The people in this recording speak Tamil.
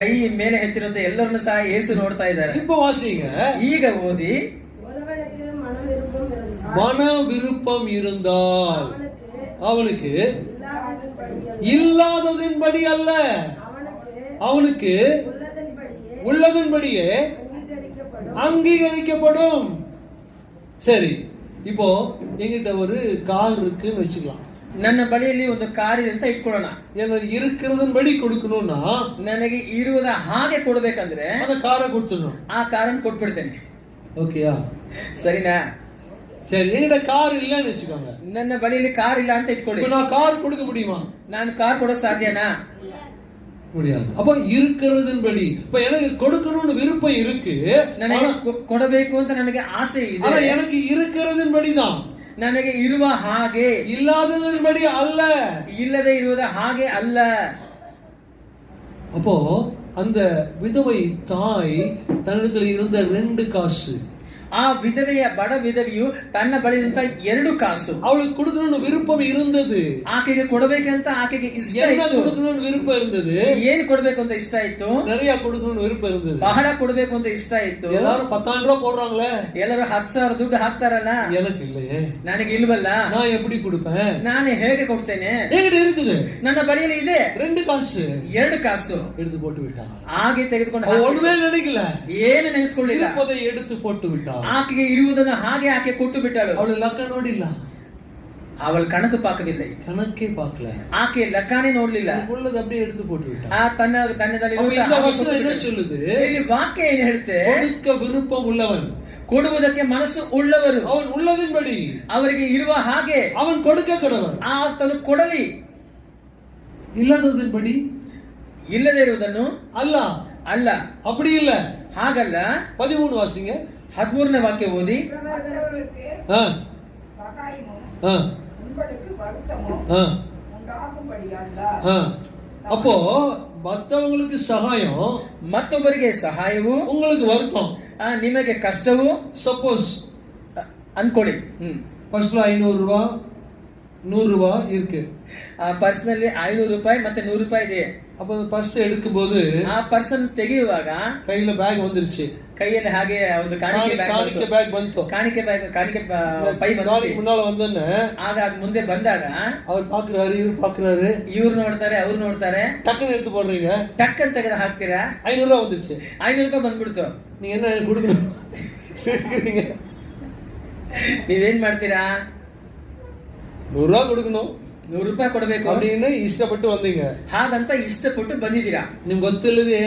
ಕೈ ಮೇಲೆ ಎತ್ತಿರುವಂತ ಎಲ್ಲರನ್ನು ಸಹ ಯೇಸು ನೋಡ್ತಾ ಇದ್ದಾರೆ. இப்ப வாசிங்க. ಈಗ ಓದಿ, ஒருவனுக்கு மன விருப்பம் இருந்தால் அவனுக்கு இல்லாததின்படி இல்லாததின்படி அல்ல, அவனுக்கு உள்ளதன்படியே அங்கீகரிக்கப்படும். சரி, இப்போ எங்கிட்ட ஒரு கார் இருக்குன்னு வச்சுக்கலாம். ನನ್ನ ಬಳಿಯಲ್ಲಿ ಒಂದು ಕಾರ್ ಇದೆ ಅಂತ ಇಟ್ಕೊಳ್ಳೋಣ. எனக்கு இருக்கிறதன்படி கொடுக்கணும்னா ನನಗೆ ಇರುವುದ ಹಾಗೆ ಕೊಡ್ಬೇಕಂದ್ರೆ அந்த காரை கொடுத்துடணும். ಆ ಕಾರನ್ನು ಕೊಟ್ಬಿಡ್ತೇನೆ. ஓகேயா? ಸರಿನಾ? சரி, என்கிட்ட கார் இல்லன்னு வச்சுக்கோங்க. ನನ್ನ ಬಳಿಯಲ್ಲಿ ಕಾರ್ ಇಲ್ಲ ಅಂತ ಇಟ್ಕೊಳ್ಳಿ. நான் கார் கொடுக்க முடியுமா? ನಾನು ಕಾರ್ ಕೊಡೋ ಸಾಧ್ಯನಾ? முடியாது. அப்ப இருக்கிறதன்படி இப்ப எனக்கு கொடுக்கணும்னு விருப்பம் இருக்கு, ನನಗೆ ಕೊಡಬೇಕು ಅಂತ ನನಗೆ ಆಸೆ ಇದೆ. ஆனா எனக்கு இருக்கிறதன்படி தான், ನನಗೆ ಇರುವ ಹಾಗೆ, இல்லாததன்படி அல்ல, ಇಲ್ಲದೆ ಇರುವುದ ಹಾಗೆ ಅಲ್ಲ. அப்போ அந்த விதவை தாய் தன்னிடத்தில் இருந்த 2 காசு, ಆ ವಿಧವೆಯ ಬಡ ವಿಧವೆಯು ತನ್ನ ಬಳಿದಂತ 2 ಕಾಸು அவளுக்கு கொடுக்கணும்னு விருப்பம் இருந்தது. ಆಕೆಗೆ ಕೊಡಬೇಕಂತ ಆಕೆಗೆ ಇಷ್ಟ ಇತ್ತು. கொடுக்கணும்னு விருப்பம் இருந்தது. ಏನು ಕೊಡಬೇಕು ಅಂತ ಇಷ್ಟ ಇತ್ತು? நிறைய கொடுக்கணும்னு விருப்பம் இருந்தது. ಬಹಳ ಕೊಡಬೇಕು ಅಂತ ಇಷ್ಟ ಇತ್ತು. எல்லாரும் 10,000 ரூபாய் போடுறாங்களே, ಎಲ್ಲರೂ 10,000 ದುಡ್ಡು ಹಾಕ್ತಾರಲ್ಲ, எனக்கு இல்லையே, ನನಗೆ ಇಲ್ವಲ್ಲ, நான் எப்படி கொடுப்பேன்? ನಾನು ಹೇಗೆ ಕೊಡ್ತೇನೆ? என்கிட்ட இருக்குது, ನನ್ನ ಬಳಿಯಲ್ಲಿ ಇದೆ 2 காசு, 2 ಕಾಸು எடுத்து போட்டு விட்டான். ಹಾಗೆ ತೆಗೆದುಕೊಂಡು ஒண்ணுமே நினைக்கல, ಏನು ನೆನೆಸ್ಕೊಳ್ಳಿಲ್ಲ, இருப்பதை எடுத்து போட்டு விட்டான். ಆಕೆಗೆ ಇರುವುದನ್ನು ಹಾಗೆ ಆಕೆ ಕೊಟ್ಟು ಬಿಟ್ಟಳು. ಅವಳು ಲೆಕ್ಕ ನೋಡಿಲ್ಲ, ಅವಳು ಕಣಕು ಪಾಕವಿಲ್ಲ, கணக்கே பார்க்கல, ಆಕೆ ಲೆಕ್ಕನೇ ನೋಡ್ಲಿಲ್ಲ, உள்ளது அப்படியே எடுத்து போட்டு விட்டான். ತನ್ನದಲ್ಲಿ இந்த வசனம் என்ன சொல்லுது? ಇಲ್ಲಿ ವಾಕ್ಯ ಏನು ಹೇಳುತ್ತೆ? கொடுக்க விருப்பம் உள்ளவன், ಕೊಡುವುದಕ್ಕೆ ಮನಸ್ಸು ಉಳ್ಳವರು, அவன் உள்ளதின்படி ಅವರಿಗೆ ಇರುವ ಹಾಗೆ அவன் கொடுக்க கடவன். ಆತನು ಕೊಡಲಿ, இல்லாததின்படி ಇಲ್ಲದೆ ಇರುವುದನ್ನು அல்ல, ಅಲ್ಲ. அப்படி இல்ல, ಹಾಗಲ್ಲ. 13 வாசிங்க. 13ನೇ ವಾಕ್ಯ ಓದಿ. அப்போ மற்றவங்களுக்கு சகாயம், ಮತ್ತೊಬ್ಬರಿಗೆ ಸಹಾಯವು, உங்களுக்கு வருத்தம், ನಿಮಗೆ ಕಷ್ಟವು. சப்போஸ் ಅನ್ಕೊಳ್ಳಿ, பர்ஸ்ல 500 ரூபாய் 100 ரூபாய் இருக்கு, ಪರ್ಸ್ ನಲ್ಲಿ 500 ರೂಪಾಯಿ ಮತ್ತೆ 100 ರೂಪಾಯಿ ಇದೆ. அப்ப அந்த பர்ஸ் எடுக்கும் போது ಆ ಪರ್ಸ್ ಅನ್ನು ತೆಗೆಯುವಾಗ கையில பேக் வந்துருச்சு, ಕೈಯಲ್ಲಿ ಹಾಗೆ ಒಂದು ಕಾಣಿಕೆ பேக் ಬಂತು, ಕಾಣಿಕೆ ಪೈ முன்னால வந்தோன்னே ಆಗ ಅದು ಮುಂದೆ ಬಂದಾಗ அவர் பாக்குறாரு, இவர் பாக்குறாரு, ಇವ್ರು ನೋಡ್ತಾರೆ, ಅವ್ರು ನೋಡ್ತಾರೆ, டக்குன்னு எடுத்து போடுறீங்க, ಟಕ್ ಅಂತ ತೆಗೆದು ಹಾಕ್ತೀರಾ, 500 ரூபாய் வந்துருச்சு, 500 ರೂಪಾಯಿ ಬಂದ್ಬಿಡ್ತು. நீங்க என்ன கொடுக்கணும்? சிரிக்கிறீங்க. ನೀವೇನ್ ಮಾಡ್ತೀರಾ? 100 ரூபாய் கொடுக்கணும், 100 ರೂಪಾಯಿ ಕೊಡಬೇಕು அப்படின்னு ಇಷ್ಟಪಟ್ಟು வந்தீங்க, ಹಾಗಂತ ಇಷ್ಟಪಟ್ಟು ಬಂದಿದ್ದೀರಾ. ನಿಮ್ಗೆ ಗೊತ್ತಿಲ್ಲದೆ